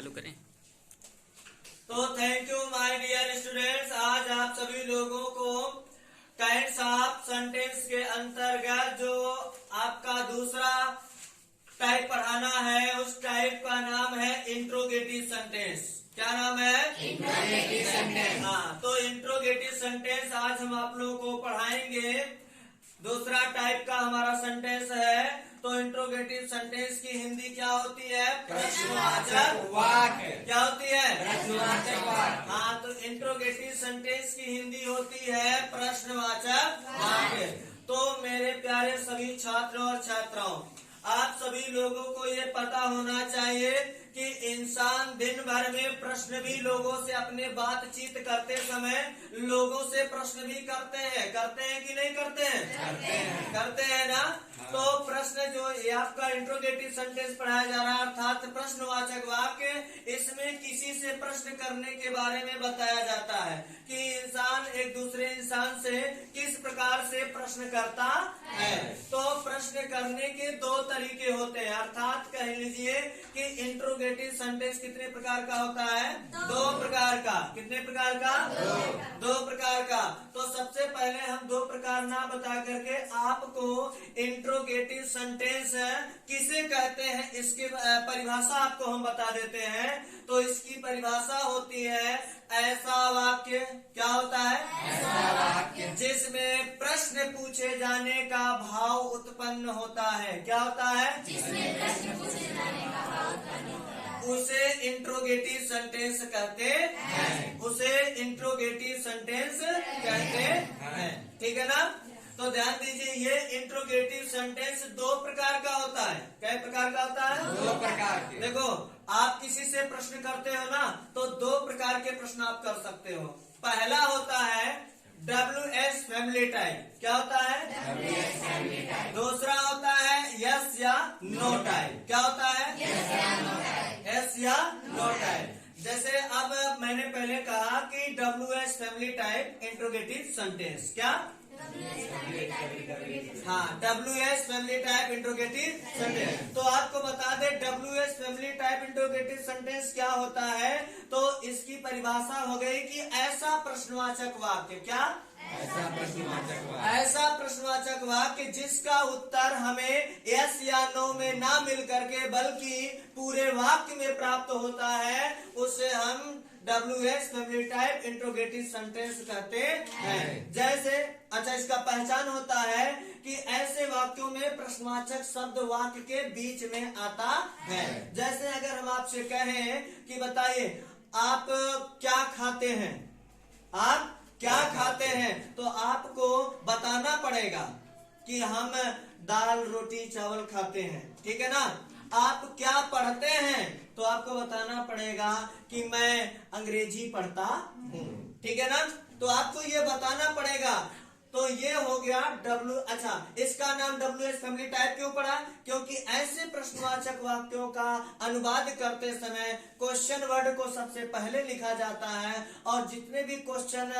चालू करें। तो thank you my dear students. आज आप सभी लोगों को काइंड्स ऑफ सेंटेंस के अंतर्गत जो आपका दूसरा टाइप पढ़ाना है, उस टाइप का नाम है इंट्रोगेटिव सेंटेंस। क्या नाम है? Interrogative sentence. हाँ, तो इंट्रोगेटिव सेंटेंस आज हम आप लोगों को पढ़ाएंगे। दूसरा टाइप का हमारा सेंटेंस है। तो इंट्रोगेटिव सेंटेंस की हिंदी क्या होती है? प्रश्नवाचक वाक्य। क्या होती है? प्रश्नवाचक वाक्य। हाँ, तो इंट्रोगेटिव सेंटेंस की हिंदी होती है प्रश्नवाचक वाक्य। तो मेरे प्यारे सभी छात्रों और छात्राओं, आप सभी लोगों को ये पता होना चाहिए कि इंसान दिन भर में प्रश्न भी लोगों से अपने बातचीत करते समय लोगों से प्रश्न भी करते हैं कि नहीं करते हैं? करते हैं ना। तो प्रश्न जो ये आपका इंट्रोगेटिव सेंटेंस पढ़ाया जा रहा है, अर्थात प्रश्नवाचक वाक्य, इसमें किसी से प्रश्न करने के बारे में बताया जाता है कि इंसान एक दूसरे इंसान से किस प्रकार से प्रश्न करता है। तो प्रश्न करने के दो तरीके होते हैं, अर्थात कह लीजिए कि इंट्रोगेटिव सेंटेंस कितने प्रकार का होता है? दो प्रकार का। कितने प्रकार का? दो प्रकार का। तो सबसे पहले हम दो प्रकार ना बता करके आपको इंट्रोगेटिव सेंटेंस किसे कहते हैं इसकी परिभाषा आपको हम बता देते हैं। तो इसकी परिभाषा होती है ऐसा वाक्य। क्या होता है? ऐसा वाक्य जिसमें प्रश्न पूछे जाने का भाव उत्पन्न होता है। क्या होता है? जिसमें प्रश्न पूछे जाने का भाव उत्पन्न होता है, उसे इंट्रोगेटिव सेंटेंस कहते हैं। उसे इंट्रोगेटिव सेंटेंस कहते हैं। ठीक है ना। तो ध्यान दीजिए, ये इंट्रोगेटिव सेंटेंस दो प्रकार का होता है। कै प्रकार का होता है? दो प्रकार के। देखो, आप किसी से प्रश्न करते हो ना, तो दो प्रकार के प्रश्न आप कर सकते हो। पहला होता है WS फैमिली टाइप। क्या होता है? WS family type. दूसरा होता है यस या नो टाइप। क्या होता है? यस या नो टाइप। यस या नो टाइप। जैसे अब मैंने पहले कहा कि WS family type interrogative sentence. क्या? हाँ, WS family type interrogative sentence. तो आपको बता दे WS family type interrogative sentence क्या होता है। तो इसकी परिभाषा हो गई कि ऐसा प्रश्नवाचक वाक्य। क्या? ऐसा प्रश्नवाचक वाक्य। ऐसा प्रश्नवाचक वाक्य जिसका उत्तर हमें यस या नो में ना मिल करके बल्कि पूरे वाक्य में प्राप्त होता है, उसे हम WS family type interrogative sentence कहते हैं। जैसे, अच्छा, इसका पहचान होता है कि ऐसे वाक्यों में प्रश्नवाचक शब्द वाक्य के बीच में आता है। जैसे अगर हम आपसे कहें कि बताइए आप क्या खाते हैं, आप क्या खाते हैं, तो आपको बताना पड़ेगा कि हम दाल रोटी चावल खाते हैं। ठीक है ना। आप क्या पढ़ते हैं, तो आपको बताना पड़ेगा कि मैं अंग्रेजी पढ़ता हूँ। ठीक है ना। तो आपको ये बताना पड़ेगा। तो ये हो गया अच्छा, इसका नाम WS फैमिली टाइप क्यों पड़ा? क्योंकि ऐसे प्रश्नवाचक वाक्यों का अनुवाद करते समय क्वेश्चन वर्ड को सबसे पहले लिखा जाता है, और जितने भी क्वेश्चन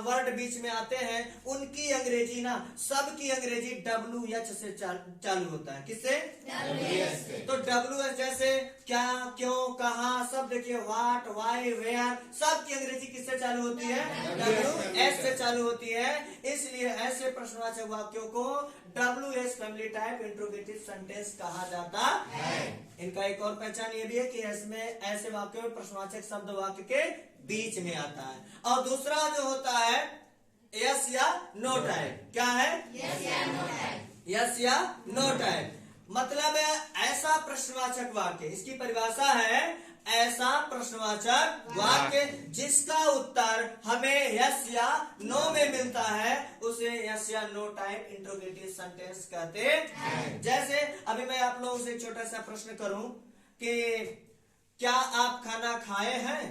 वर्ड बीच में आते हैं उनकी अंग्रेजी ना, सबकी अंग्रेजी WH से चालू होता है। किससे? WS से। तो WS जैसे क्या, क्यों, कहाँ, सब देखिए, व्हाट, व्हाई, वेयर, सबकी अंग्रेजी किससे चालू होती है? WS से चालू होती है। इसलिए ऐसे प्रश्नवाचक वाक्यों को WS family type interrogative sentence कहा जाता है। इनका एक और पहचान ये भी है कि इसमें ऐसे वाक्यों में प्रश्नवाचक शब्द वाक्य के बीच में आता है। और दूसरा जो होता है यस या नो टाइप। क्या है? यस या नो टाइप। यस या नो टाइप मतलब है ऐसा प्रश्नवाचक वाक्य। इसकी परिभाषा है ऐसा प्रश्नवाचक वाक्य जिसका उत्तर हमें यस या नो में मिलता है, उसे यस या नो टाइप इंट्रोगेटिव सेंटेंस कहते हैं। जैसे अभी मैं आप लोगों से एक छोटा सा प्रश्न करूं कि क्या आप खाना खाए हैं?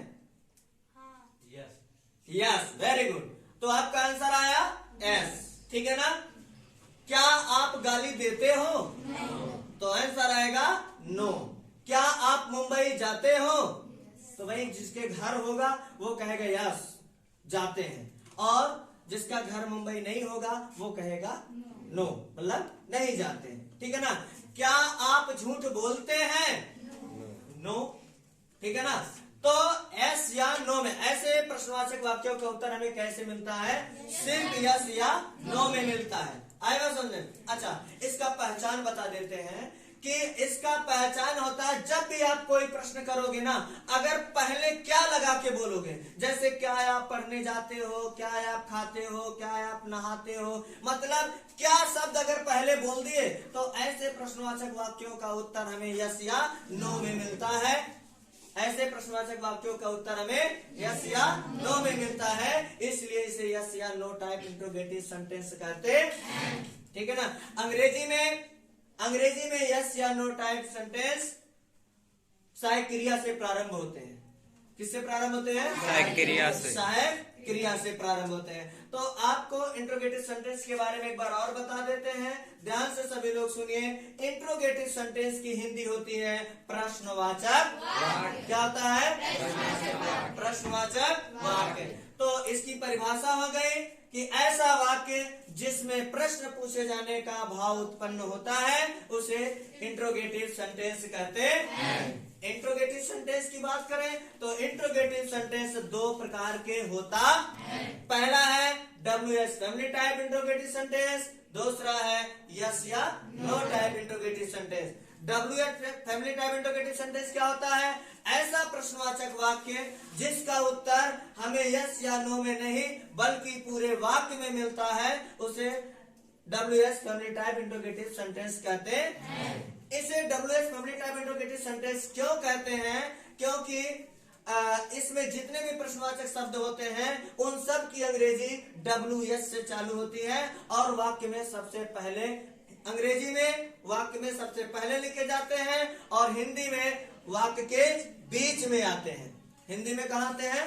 Yes, very good. तो आपका आंसर आया यस। ठीक है ना। क्या आप गाली देते हो? तो आंसर आएगा नो। क्या आप मुंबई जाते हो? तो भाई जिसके घर होगा वो कहेगा यस, जाते हैं, और जिसका घर मुंबई नहीं होगा वो कहेगा नो, मतलब नहीं जाते हैं। ठीक है ना। क्या आप झूठ बोलते हैं? नो। ठीक है ना। तो यस या नो में ऐसे प्रश्नवाचक वाक्यों का उत्तर हमें कैसे मिलता है? सिर्फ यस या नो में मिलता है। आएगा समझे? अच्छा, इसका पहचान बता देते हैं कि इसका पहचान होता है जब भी आप कोई प्रश्न करोगे ना, अगर पहले क्या लगा के बोलोगे, जैसे क्या आप पढ़ने जाते हो, क्या आप खाते हो, क्या आप नहाते हो, मतलब क्या शब्द अगर पहले बोल दिए तो ऐसे प्रश्नवाचक वाक्यों का उत्तर हमें यस या नो में मिलता है। ऐसे प्रश्नवाचक वाक्यों का उत्तर हमें यस या नो में मिलता है, इसलिए इसे यस या नो टाइप इंट्रोगेटिव सेंटेंस कहते हैं। ठीक है ना। अंग्रेजी में यस या नो टाइप सेंटेंस सहायक क्रिया से प्रारंभ होते हैं। किससे प्रारंभ होते हैं? सहायक क्रिया से। सहायक क्रिया से प्रारंभ होते हैं। तो आपको इंट्रोगेटिव सेंटेंस के बारे में एक बार और बता देते हैं, ध्यान से सभी लोग सुनिए। इंट्रोगेटिव सेंटेंस की हिंदी होती है प्रश्नवाचक। क्या होता है? प्रश्नवाचक वाक्य। तो इसकी परिभाषा हो गई कि ऐसा वाक्य जिसमें प्रश्न पूछे जाने का भाव उत्पन्न होता है उसे इंट्रोगेटिव सेंटेंस कहते हैं। इंट्रोगेटिव सेंटेंस की बात करें तो इंट्रोगेटिव सेंटेंस दो प्रकार के होता है। पहला है WS family type interrogative sentence, दूसरा है यस या no type interrogative sentence. WS family type interrogative sentence क्या होता है? ऐसा प्रश्नवाचक वाक्य जिसका उत्तर हमें यस या नो में नहीं बल्कि पूरे वाक्य में मिलता है उसे WS family type interrogative sentence कहते हैं। इसे WS family type interrogative sentence क्यों कहते हैं? क्योंकि इसमें जितने भी प्रश्नवाचक शब्द होते हैं उन सब की अंग्रेजी WS से चालू होती है और वाक्य में सबसे पहले, अंग्रेजी में वाक्य में सबसे पहले लिखे जाते हैं और हिंदी में वाक्य के बीच में आते हैं। हिंदी में कहाँ आते हैं?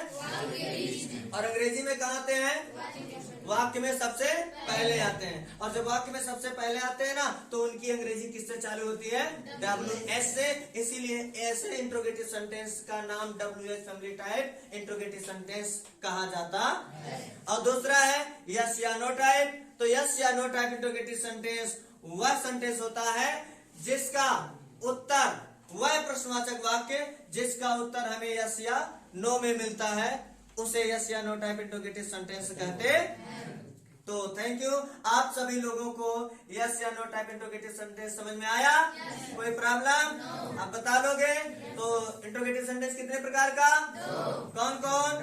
और अंग्रेजी में कहाँ आते हैं? वाक्य में सबसे पहले आते हैं। और जब वाक्य में सबसे पहले आते हैं ना तो उनकी अंग्रेजी किससे चालू होती है? WS से। इसीलिए ऐसे इंट्रोगेटिव सेंटेंस का नाम WS family type interrogative sentence कहा जाता है। और दूसरा है यस या नो टाइप। तो यस या नो टाइप इंट्रोगेटिव सेंटेंस वह सेंटेंस होता है जिसका उत्तर, वह प्रश्नवाचक वाक्य जिसका उत्तर हमें यस या नो में मिलता है उसे यस या नो टाइप इंट्रोगेटिव सेंटेंस कहते हैं। तो थैंक यू। आप सभी लोगों को यस या नो टाइप इंट्रोगेटिव सेंटेंस समझ में आया? कोई प्रॉब्लम? आप बता लोगे? तो इंट्रोगेटिव सेंटेंस कितने प्रकार का? कौन कौन?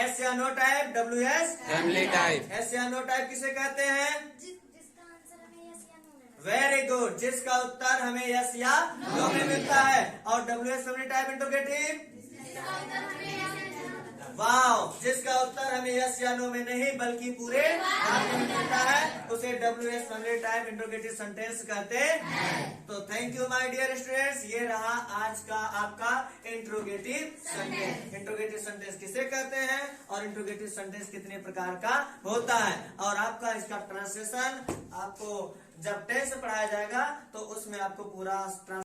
एस या no type, WS family type. Yes या नो टाइप किसे कहते हैं? जिसका आंसर हमें यस या नो में। वेरी गुड, जिसका उत्तर हमें यस या नो में मिलता है। और WS family type interrogative, wow, जिसका उत्तर हमें यस या नो में नहीं बल्कि पूरे वाक्य में मिलता है उसे WS family type interrogative sentence कहते हैं। तो thank you my dear students, ये रहा आज का आपका इंट्रोगेटिव सेंटेंस। इंट्रोगेटिव सेंटेंस किसे कहते हैं और इंट्रोगेटिव सेंटेंस कितने प्रकार का होता है, और आपका इसका ट्रांसलेशन आपको जब टेंस पढ़ाया जाएगा तो उसमें आपको पूरा